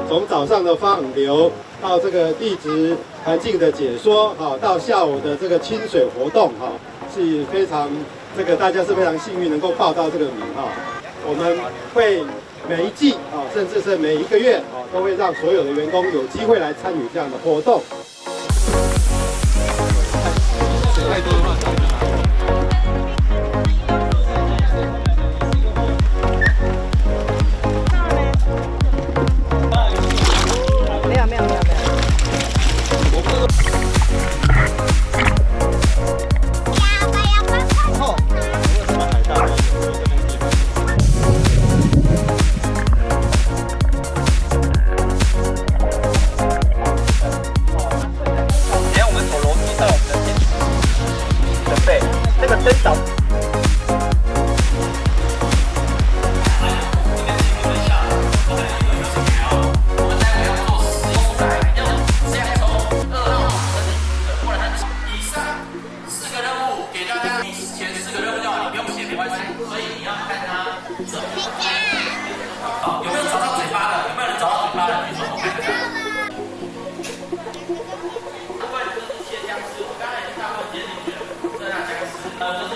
从早上的放流到这个地质环境的解说，到下午的这个清水活动，是非常大家是非常幸运能够报到这个名我们会每一季甚至是每一个月都会让所有的员工有机会来参与这样的活动。水太多的话，真早。以上4个任务给大家，前4个任务要你不用写没关系，所以你要看它怎么。好，有没有找到嘴巴的？有没有人找到嘴巴的？举手我看一下。部分就是切僵尸，我刚才已经大部分解进去了，剩下僵尸。就是